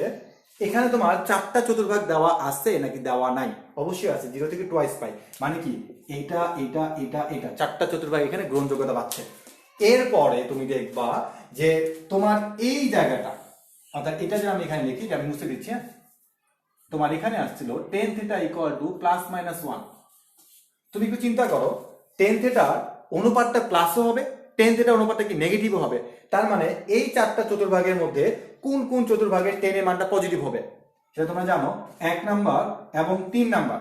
এখানে তোমার চারটা চতুর্ভাগ দেওয়া আছে নাকি দেওয়া নাই অবশ্যই আছে 0 থেকে টোয়াইস পাই মানে কি এটা এটা এটা এটা চারটা চতুর্ভাগ এখানে গ্রহণযোগ্যতা পাচ্ছে এরপরে তুমি দেখবা যে তোমার এই জায়গাটা অর্থাৎ এটা যে আমি এখানে লিখি যে আমি মুছে দিচ্ছি তোমার এখানে আসছিল 10 theta equal to plus minus 1 তুমি একটু চিন্তা করো 10 থিটার অনুপাতটা প্লাসও হবে 10 থিটার অনুপাতটা কি নেগেটিভও হবে তার মানে এই চারটা চতুর্ভাগের মধ্যে কোন কোন চতুর্ভাগের 10 এর মানটা পজিটিভ হবে সেটা তোমরা জানো 1 নাম্বার এবং 3 নাম্বার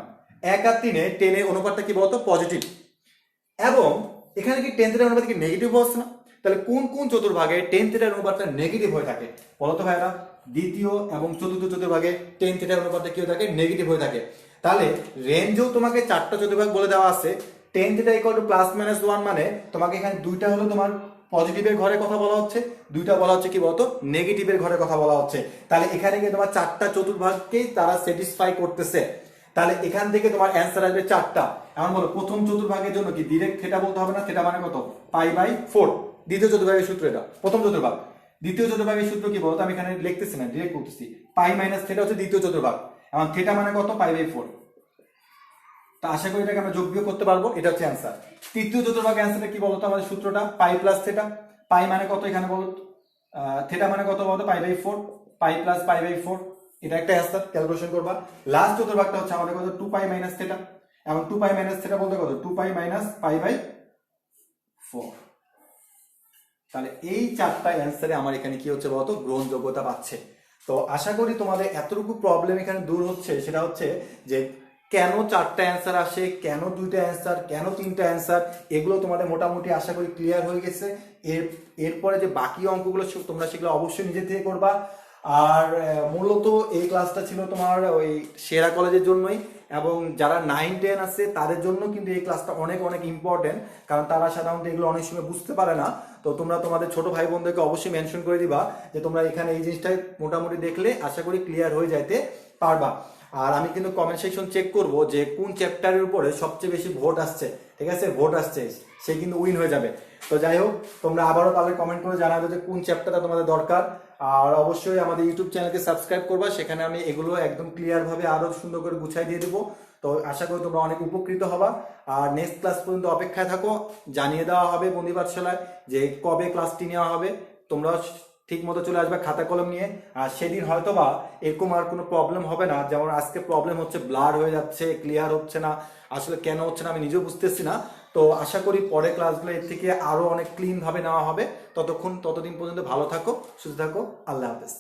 1 আর 3 এ 10 এর অনুপাতটা কি বলতো পজিটিভ এবং এখানে কি 10 থিটার অনুপাত কি নেগেটিভ হচ্ছে না তাহলে কোন কোন চতুর্ভাগে 10 থিটার অনুপাতটা নেগেটিভ হয়ে থাকে বলো তো ভাইরা দ্বিতীয় এবং চতুর্থ চতুর্ভাগে 10 থিটার অনুপাতটা কি হয়ে থাকে নেগেটিভ হয়ে থাকে তাহলে রেঞ্জও তোমাকে চারটা চতুর্ভাগ বলে দেওয়া আছে 10 theta equal to plus minus 1 মানে তোমাকে এখানে দুইটা হলো তোমার পজিটিভের ঘরে কথা বলা হচ্ছে দুইটা বলা হচ্ছে কি বলতো নেগেটিভের ঘরে কথা বলা হচ্ছে তাহলে এখানে গিয়ে তোমার চারটা চতুর্ভাগকেই তারা স্যাটিসফাই করতেছে তাহলে এখান থেকে তোমার অ্যান্সার আসবে চারটা এমন বলো প্রথম চতুর্ভাগের জন্য কি ডিরেক্ট থিটা বলতে হবে না থিটা মানে কত পাই বাই 4 দ্বিতীয় চতুর্ভাগের সূত্র এটা প্রথম চতুর্ভাগ দ্বিতীয় চতুর্ভাগের সূত্র কি বলতো আমি এখানে লিখতেছি না ডিরেক্ট করতেছি পাই মাইনাস থিটা হচ্ছে দ্বিতীয় চতুর্ভাগ এবং থিটা মানে কত পাই বাই 4 তা আশা করি এটাকে আমরা যোগ বিয়োগ করতে পারবো এটা হচ্ছে অ্যান্সার তৃতীয় চতুর্ভাগ অ্যান্সারটা কি বলতো আমাদের সূত্রটা পাই প্লাস থিটা পাই মানে কত এখানে বলো থিটা মানে কত বলতো pi by 4 pi plus pi by 4 এটা একটা অ্যান্সার ক্যালকুলেশন করবা লাস্ট চতুর্ভাগটা হচ্ছে আমাদের কত 2 পাই মাইনাস থিটা এবং 2 পাই মাইনাস থিটা বলতে কত 2 পাই মাইনাস পাই বাই 4 তাহলে এই চারটা অ্যান্সারে আমার এখানে কি হচ্ছে বলতো গ্রহণযোগ্যতা পাচ্ছে তো আশা করি তোমাদের এতটুকু প্রবলেম এখানে দূর হচ্ছে সেটা হচ্ছে যে কেন চারটা অ্যান্সার আসে কেন দুইটা অ্যান্সার কেন তিনটা অ্যান্সার এগুলো তোমাদের মোটামুটি আশা করি ক্লিয়ার হয়ে গেছে এরপরে যে বাকি অঙ্কগুলো তোমরা সেগুলো অবশ্যই নিজে থেকে করবা আর মূলত এই ক্লাসটা ছিল তোমার ওই সেরা কলেজের জন্যই এবং যারা 9-10 আছে তাদের জন্য কিন্তু এই ক্লাসটা অনেক অনেক ইম্পর্টেন্ট কারণ তারা সাধারণত এগুলো অনেক সময় বুঝতে পারে না তো তোমরা তোমাদের ছোট ভাই বোনদেরকে অবশ্যই মেনশন করে দিবা যে তোমরা এখানে এই জিনিসটা মোটামুটি দেখলে আশা করি ক্লিয়ার হয়ে যাইতে পারবা আর আমি কিন্তু কমেন্ট সেকশন চেক করব যে কোন চ্যাপ্টারের উপরে সবচেয়ে বেশি ভোট আসছে ঠিক আছে ভোট আসছে সে কিন্তু উইন হয়ে যাবে তো যাই হোক তোমরা আবারও তাহলে কমেন্ট করে জানাবে যে কোন চ্যাপ্টারটা তোমাদের দরকার আর অবশ্যই আমাদের ইউটিউব চ্যানেলকে সাবস্ক্রাইব করবা সেখানে আমি এগুলো একদম ক্লিয়ার ভাবে আরো সুন্দর করে গুছাই দিয়ে দেবো তো আশা করি তোমরা অনেক উপকৃত হবা আর নেক্সট ক্লাস পর্যন্ত অপেক্ষায় থাকো জানিয়ে দেওয়া হবে বন্দি পাঠশালায় যে কবে ক্লাসটি নেওয়া হবে তোমরা ঠিক মতো চলে আসবে খাতা কলম নিয়ে আর সেদিন হয়তো বা এরকম আর কোনো প্রবলেম হবে না যেমন আজকে প্রবলেম হচ্ছে ব্লার হয়ে যাচ্ছে ক্লিয়ার হচ্ছে না আসলে কেন হচ্ছে না আমি নিজেও বুঝতেছি না তো আশা করি পরে ক্লাসগুলো এর থেকে আরো অনেক ক্লিন ভাবে নেওয়া হবে ততদিন পর্যন্ত ভালো থাকো সুস্থ থাকো আল্লাহ হাফেজ